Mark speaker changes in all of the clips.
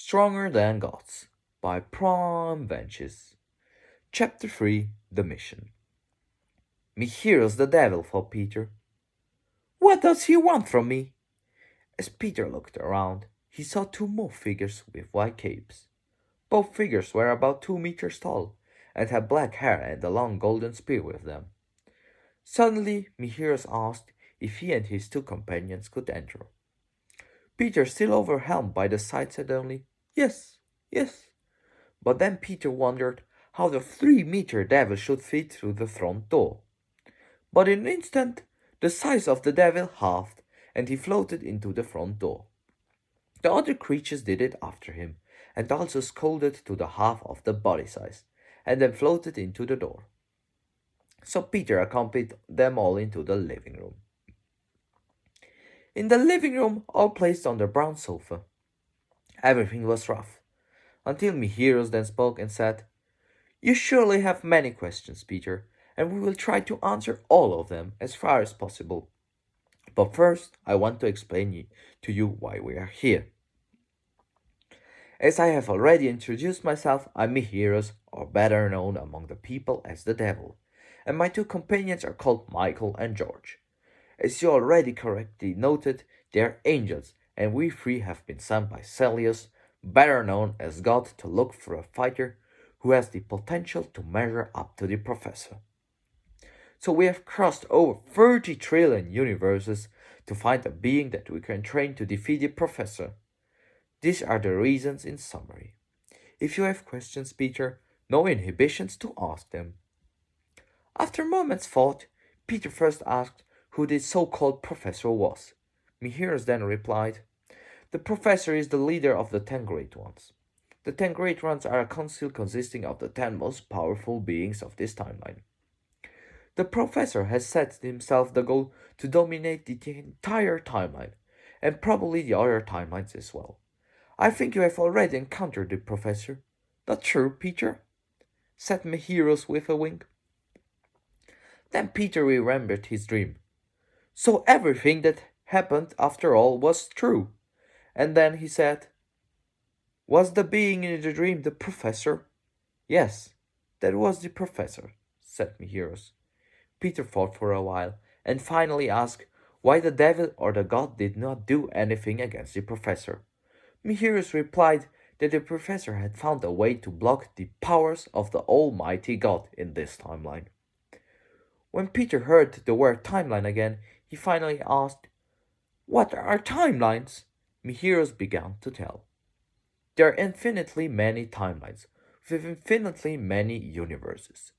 Speaker 1: Stronger Than Gods by Prime Benches. Chapter 3 The Mission. Mehrus the Devil, thought Peter. What does he want from me? As Peter looked around, he saw two more figures with white capes. Both figures were about 2 meters tall and had black hair and a long golden spear with them. Suddenly, Mehrus asked if he and his two companions could enter. Peter, still overwhelmed by the sight, said only, Yes, yes. But then Peter wondered how the 3-meter devil should fit through the front door. But in an instant, the size of the devil halved, and he floated into the front door. The other creatures did it after him, and also scolded to the half of the body size, and then floated into the door. So Peter accompanied them all into the living room. In the living room, all placed on the brown sofa, everything was rough, until Mehrus then spoke and said, You surely have many questions, Peter, and we will try to answer all of them as far as possible. But first, I want to explain to you why we are here. As I have already introduced myself, I'm Mehrus, or better known among the people as the Devil, and my two companions are called Michael and George. As you already correctly noted, they are angels, and we three have been sent by Celius, better known as God, to look for a fighter who has the potential to measure up to the Professor. So we have crossed over 30 trillion universes to find a being that we can train to defeat the Professor. These are the reasons in summary. If you have questions, Peter, no inhibitions to ask them. After a moment's thought, Peter first asked who this so-called professor was. Mehrus then replied, The professor is the leader of the 10 Great Ones. The 10 Great Ones are a council consisting of the 10 most powerful beings of this timeline. The professor has set himself the goal to dominate the entire timeline, and probably the other timelines as well. I think you have already encountered the professor. Not true, Peter? Said Mehrus with a wink. Then Peter remembered his dream. So everything that happened after all was true. And then he said, Was the being in the dream the professor? Yes, that was the professor, said Mehrus. Peter thought for a while, and finally asked why the devil or the god did not do anything against the professor. Mehrus replied that the professor had found a way to block the powers of the almighty God in this timeline. When Peter heard the word timeline again, he finally asked, What are timelines? Mehrus began to tell. There are infinitely many timelines, with infinitely many universes.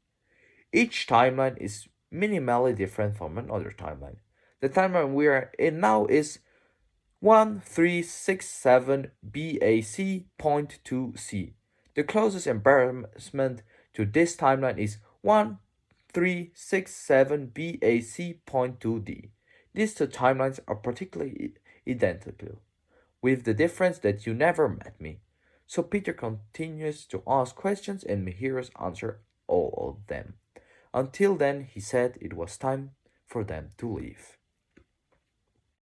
Speaker 1: Each timeline is minimally different from another timeline. The timeline we are in now is 1367 BAC.2C. The closest embarrassment to this timeline is 1367 BAC.2D. These two timelines are particularly identical, with the difference that you never met me. So Peter continues to ask questions and Mehrus answers all of them. Until then, he said it was time for them to leave.